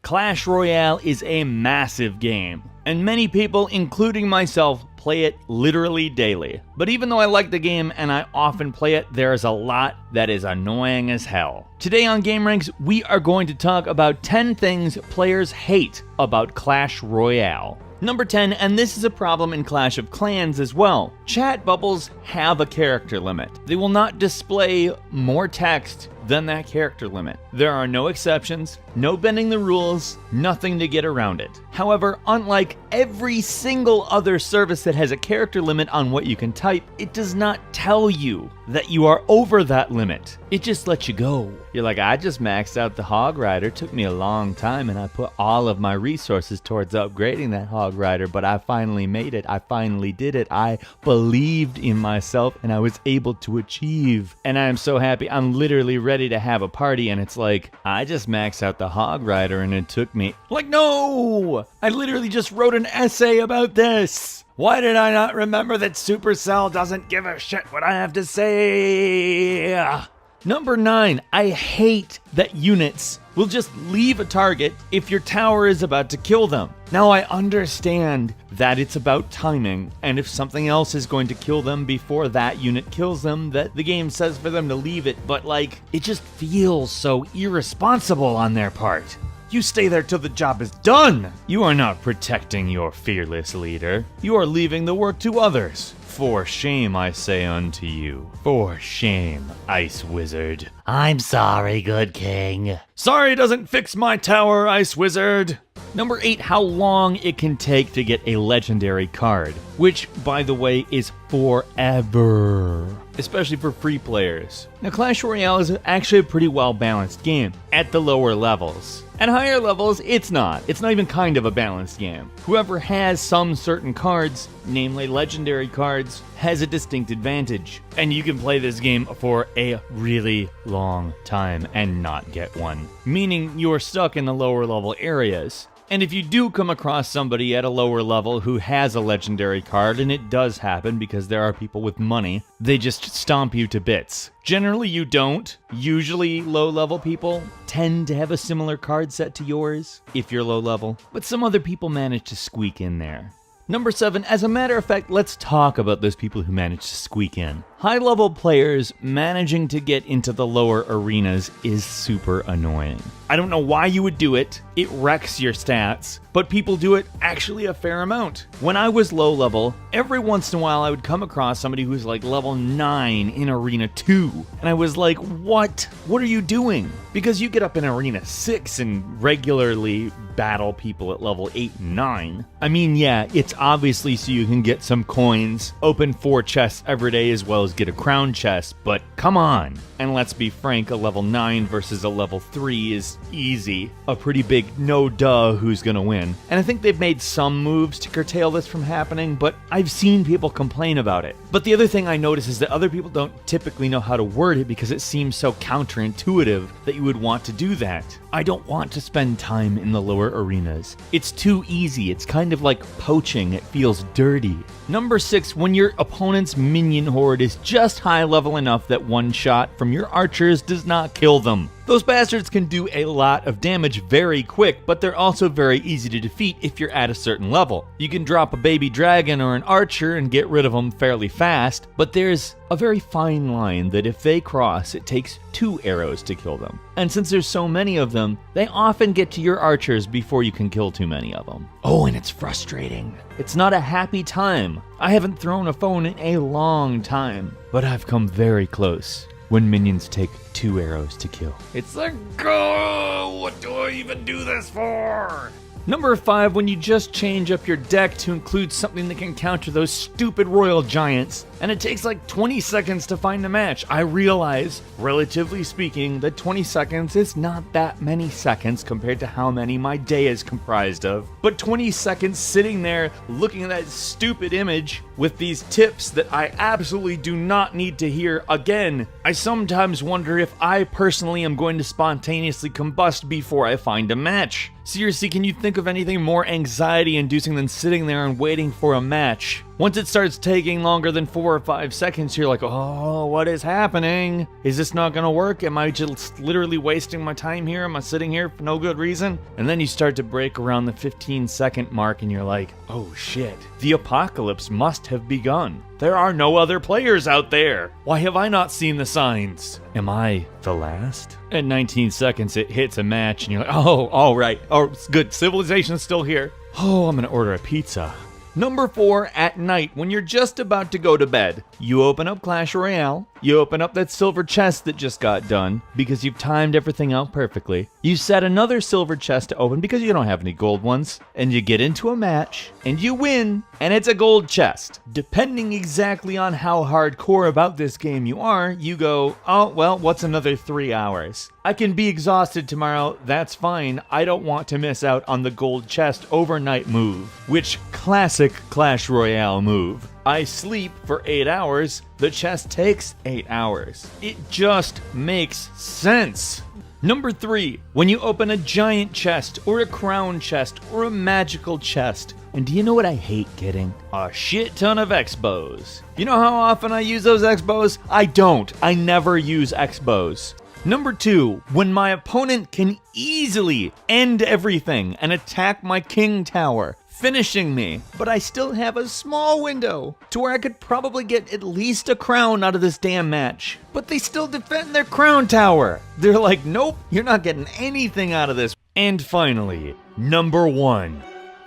Clash Royale is a massive game, and many people, including myself, play it literally daily. But even though I like the game and I often play it, there's a lot that is annoying as hell. Today on Game Ranks, we are going to talk about 10 things players hate about Clash Royale. Number 10, and this is a problem in Clash of Clans as well. Chat bubbles have a character limit. They will not display more text than that character limit. There are no exceptions, no bending the rules, nothing to get around it. However, unlike every single other service that has a character limit on what you can type, it does not tell you that you are over that limit. It just lets you go. You're like, I just maxed out the Hog Rider. Took me a long time and I put all of my resources towards upgrading that Hog Rider, but I finally made it. I finally did it. I believed in myself and I was able to achieve. And I am so happy. I'm literally ready to have a party, and it's like, I just maxed out the Hog Rider and it took me, like, no! I literally just wrote an essay about this. Why did I not remember that Supercell doesn't give a shit what I have to say? Number 9, I hate that units will just leave a target if your tower is about to kill them. Now I understand that it's about timing, and if something else is going to kill them before that unit kills them, that the game says for them to leave it, but like, it just feels so irresponsible on their part. You stay there till the job is done! You are not protecting your fearless leader. You are leaving the work to others. For shame, I say unto you. For shame, Ice Wizard. I'm sorry, good king. Sorry doesn't fix my tower, Ice Wizard. Number 8, how long it can take to get a legendary card, which, by the way, is forever, especially for free players. Now, Clash Royale is actually a pretty well-balanced game at the lower levels. At higher levels, it's not. It's not even kind of a balanced game. Whoever has some certain cards, namely legendary cards, has a distinct advantage. And you can play this game for a really long time and not get one, meaning you're stuck in the lower level areas. And if you do come across somebody at a lower level who has a legendary card, and it does happen because there are people with money, they just stomp you to bits. Generally you don't. Usually low level people tend to have a similar card set to yours, if you're low level, but some other people manage to squeak in there. Number 7, as a matter of fact, let's talk about those people who manage to squeak in. High-level players managing to get into the lower arenas is super annoying. I don't know why you would do it. It wrecks your stats, but people do it actually a fair amount. When I was low level, every once in a while I would come across somebody who's like level 9 in Arena 2, and I was like, what? What are you doing? Because you get up in Arena 6 and regularly battle people at level 8 and 9. I mean, yeah, it's obviously so you can get some coins, open 4 chests every day as well as get a crown chest, but come on. And let's be frank, a level 9 versus a level 3 is easy. A pretty big no duh who's gonna win. And I think they've made some moves to curtail this from happening, but I've seen people complain about it. But the other thing I notice is that other people don't typically know how to word it because it seems so counterintuitive that you would want to do that. I don't want to spend time in the lower arenas. It's too easy. It's kind of like poaching. It feels dirty. Number 6, when your opponent's minion horde is just high level enough that one shot from your archers does not kill them. Those bastards can do a lot of damage very quick, but they're also very easy to defeat if you're at a certain level. You can drop a baby dragon or an archer and get rid of them fairly fast, but there's a very fine line that if they cross, it takes 2 arrows to kill them. And since there's so many of them, they often get to your archers before you can kill too many of them. Oh, and it's frustrating. It's not a happy time. I haven't thrown a phone in a long time, but I've come very close. When minions take 2 arrows to kill. It's like, oh, what do I even do this for? Number 5, when you just change up your deck to include something that can counter those stupid royal giants, and it takes like 20 seconds to find a match. I realize, relatively speaking, that 20 seconds is not that many seconds compared to how many my day is comprised of. But 20 seconds sitting there looking at that stupid image with these tips that I absolutely do not need to hear again. I sometimes wonder if I personally am going to spontaneously combust before I find a match. Seriously, can you think of anything more anxiety-inducing than sitting there and waiting for a match? Once it starts taking longer than 4 or 5 seconds, you're like, oh, what is happening? Is this not gonna work? Am I just literally wasting my time here? Am I sitting here for no good reason? And then you start to break around the 15-second mark and you're like, oh shit, the apocalypse must have begun. There are no other players out there. Why have I not seen the signs? Am I the last? At 19 seconds, it hits a match and you're like, oh, all right. Oh, it's good. Civilization's still here. Oh, I'm gonna order a pizza. Number 4, at night, when you're just about to go to bed, you open up Clash Royale, you open up that silver chest that just got done, because you've timed everything out perfectly. You set another silver chest to open because you don't have any gold ones, and you get into a match, and you win, and it's a gold chest. Depending exactly on how hardcore about this game you are, you go, oh, well, what's another 3 hours? I can be exhausted tomorrow, that's fine. I don't want to miss out on the gold chest overnight move, which classic Clash Royale move. I sleep for 8 hours, the chest takes 8 hours. It just makes sense. Number 3, when you open a giant chest, or a crown chest, or a magical chest. And do you know what I hate getting? A shit ton of X-bows. You know how often I use those X-bows? I don't. I never use X-bows. Number 2, when my opponent can easily end everything and attack my king tower, finishing me, but I still have a small window to where I could probably get at least a crown out of this damn match. But they still defend their crown tower. They're like, nope, you're not getting anything out of this. And finally, number 1,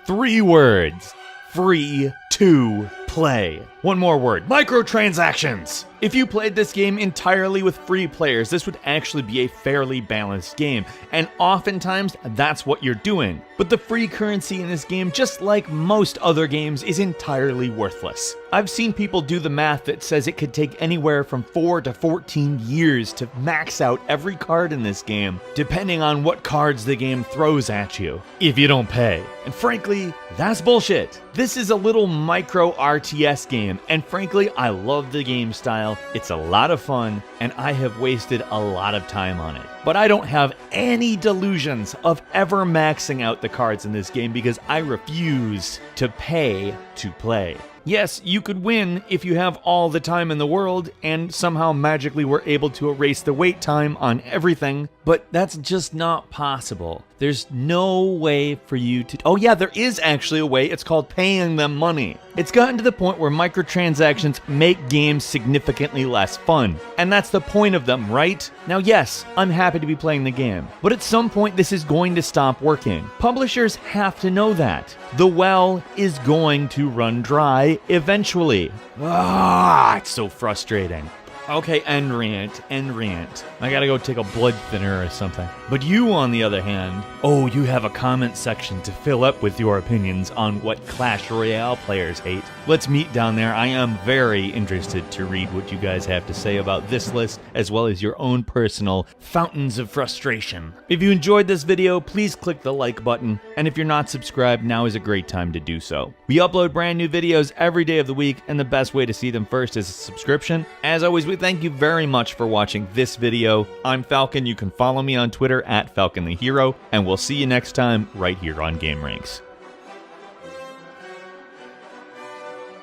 3 words, free to play. One more word, microtransactions. If you played this game entirely with free players, this would actually be a fairly balanced game, and oftentimes that's what you're doing. But the free currency in this game, just like most other games, is entirely worthless. I've seen people do the math that says it could take anywhere from 4 to 14 years to max out every card in this game, depending on what cards the game throws at you, if you don't pay. And frankly, that's bullshit. This is a little micro RTS game, and frankly, I love the game style. It's a lot of fun, and I have wasted a lot of time on it. But I don't have any delusions of ever maxing out the cards in this game because I refuse to pay to play. Yes, you could win if you have all the time in the world and somehow magically were able to erase the wait time on everything, but that's just not possible. There's no way for you to... Oh yeah, there is actually a way. It's called paying them money. It's gotten to the point where microtransactions make games significantly less fun. And that's the point of them, right? Now yes, I'm happy to be playing the game, but at some point this is going to stop working. Publishers have to know that. The well is going to run dry eventually. It's so frustrating. Okay, end rant. I gotta go take a blood thinner or something. But you, on the other hand, you have a comment section to fill up with your opinions on what Clash Royale players hate. Let's meet down there. I am very interested to read what you guys have to say about this list, as well as your own personal fountains of frustration. If you enjoyed this video, please click the like button, and if you're not subscribed, now is a great time to do so. We upload brand new videos every day of the week, and the best way to see them first is a subscription. As always, we thank you very much for watching this video. I'm Falcon. You can follow me on Twitter at FalconTheHero, and we'll see you next time right here on Game Ranks.